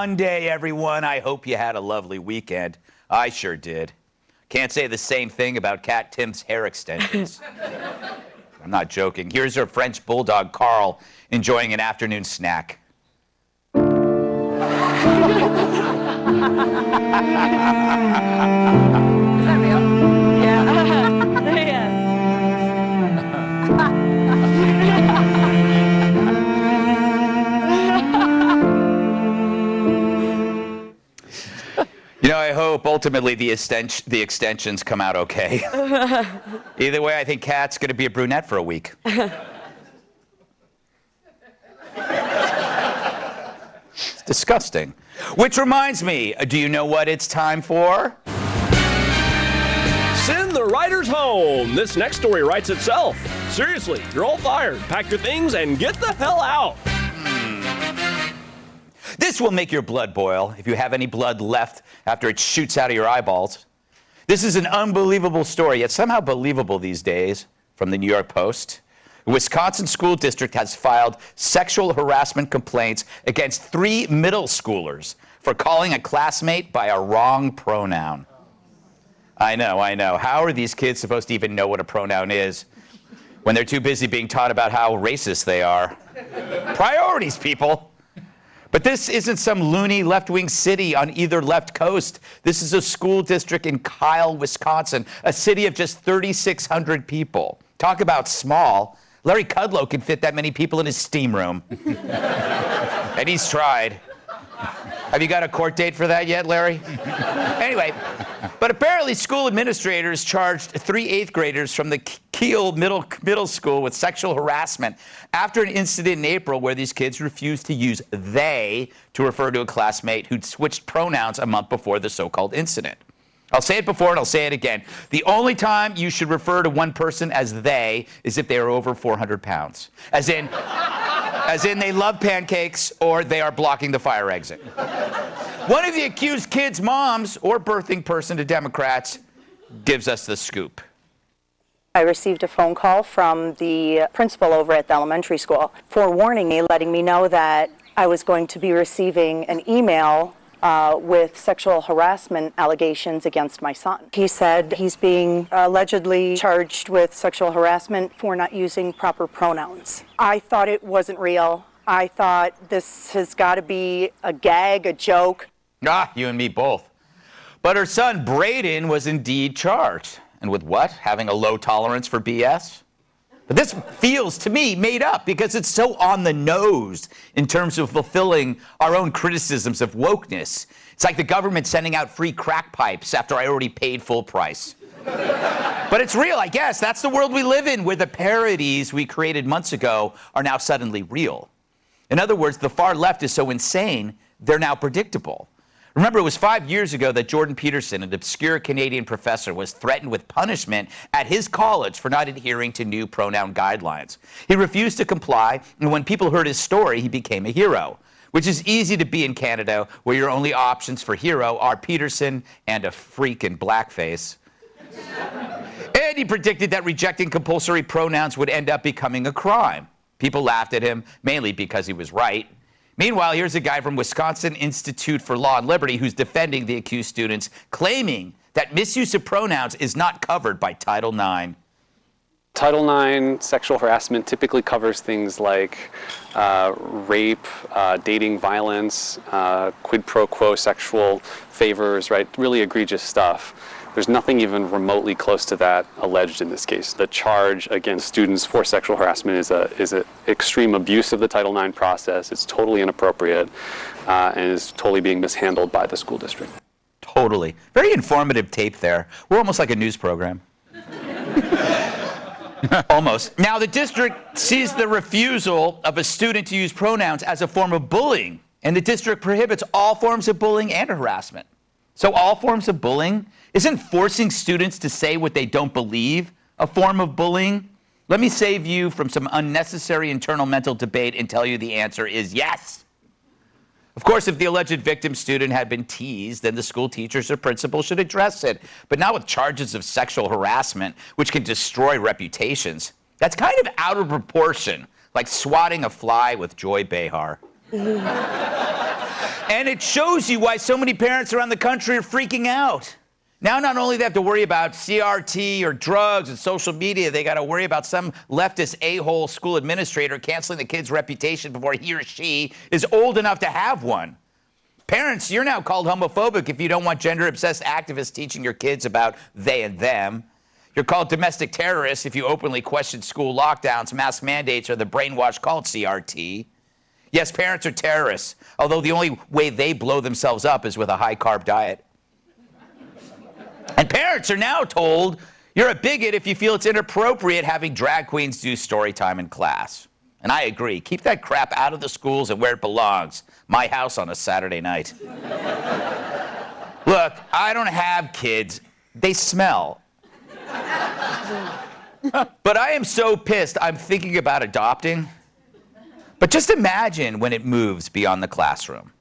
Monday, everyone. I hope you had a lovely weekend. I sure did. Can't say the same thing about Cat Tim's hair extensions. I'm not joking. Here's our French bulldog, Carl, enjoying an afternoon snack. Is that real? Yeah. Yes. You know, I hope ultimately the extensions come out okay. Either way, I think Kat's going to be a brunette for a week. It's disgusting. Which reminds me, do you know what it's time for? Send the writers home. This next story writes itself. Seriously, you're all fired. Pack your things and get the hell out. This will make your blood boil if you have any blood left after it shoots out of your eyeballs. This is an unbelievable story, yet somehow believable these days, from the New York Post. A Wisconsin school district has filed sexual harassment complaints against 3 middle schoolers for calling a classmate by a wrong pronoun. I know. How are these kids supposed to even know what a pronoun is when they're too busy being taught about how racist they are? Priorities, people. But this isn't some loony left-wing city on either left coast. This is a school district in Kyle, Wisconsin, a city of just 3,600 people. Talk about small. Larry Kudlow can fit that many people in his steam room. And he's tried. Have you got a court date for that yet, Larry? Anyway, but apparently school administrators charged 3 8th graders from the Kiel middle school with sexual harassment after an incident in April where these kids refused to use they to refer to a classmate who'd switched pronouns a month before the so-called incident. I'll say it before and I'll say it again. The only time you should refer to one person as they is if they are over 400 pounds. As in they love pancakes or they are blocking the fire exit. One of the accused kids' moms, or birthing person to Democrats, gives us the scoop. I received a phone call from the principal over at the elementary school forewarning me, letting me know that I was going to be receiving an email with sexual harassment allegations against my son. He said he's being allegedly charged with sexual harassment for not using proper pronouns. I thought it wasn't real. I thought this has got to be a gag, a joke. You and me both. But her son, Braden, was indeed charged. And with what? Having a low tolerance for BS? But this feels, to me, made up because it's so on the nose in terms of fulfilling our own criticisms of wokeness. It's like the government sending out free crack pipes after I already paid full price. But it's real, I guess. That's the world we live in, where the parodies we created months ago are now suddenly real. In other words, the far left is so insane, they're now predictable. Remember, it was 5 years ago that Jordan Peterson, an obscure Canadian professor, was threatened with punishment at his college for not adhering to new pronoun guidelines. He refused to comply, and when people heard his story, he became a hero, which is easy to be in Canada, where your only options for hero are Peterson and a freak in blackface. And he predicted that rejecting compulsory pronouns would end up becoming a crime. People laughed at him, mainly because he was right. Meanwhile, here's a guy from Wisconsin Institute for Law and Liberty who's defending the accused students, claiming that misuse of pronouns is not covered by Title IX. Title IX sexual harassment typically covers things like rape, dating violence, quid pro quo sexual favors, right? Really egregious stuff. There's nothing even remotely close to that alleged in this case. The charge against students for sexual harassment is an extreme abuse of the Title IX process. It's totally inappropriate and is totally being mishandled by the school district. Totally. Very informative tape there. We're almost like a news program. Almost. Now, the district sees the refusal of a student to use pronouns as a form of bullying, and the district prohibits all forms of bullying and harassment. So all forms of bullying? Isn't forcing students to say what they don't believe a form of bullying? Let me save you from some unnecessary internal mental debate and tell you the answer is yes. Of course, if the alleged victim student had been teased, then the school teachers or principal should address it, but not with charges of sexual harassment, which can destroy reputations. That's kind of out of proportion, like swatting a fly with Joy Behar. And it shows you why so many parents around the country are freaking out. Now, not only do they have to worry about CRT or drugs and social media, they got to worry about some leftist a-hole school administrator canceling the kid's reputation before he or she is old enough to have one. Parents, you're now called homophobic if you don't want gender-obsessed activists teaching your kids about they and them. You're called domestic terrorists if you openly question school lockdowns, mask mandates, or the brainwash called CRT. Yes, parents are terrorists, although the only way they blow themselves up is with a high-carb diet. And parents are now told you're a bigot if you feel it's inappropriate having drag queens do story time in class. And I agree. Keep that crap out of the schools and where it belongs. My house on a Saturday night. Look, I don't have kids. They smell. But I am so pissed I'm thinking about adopting. But just imagine when it moves beyond the classroom.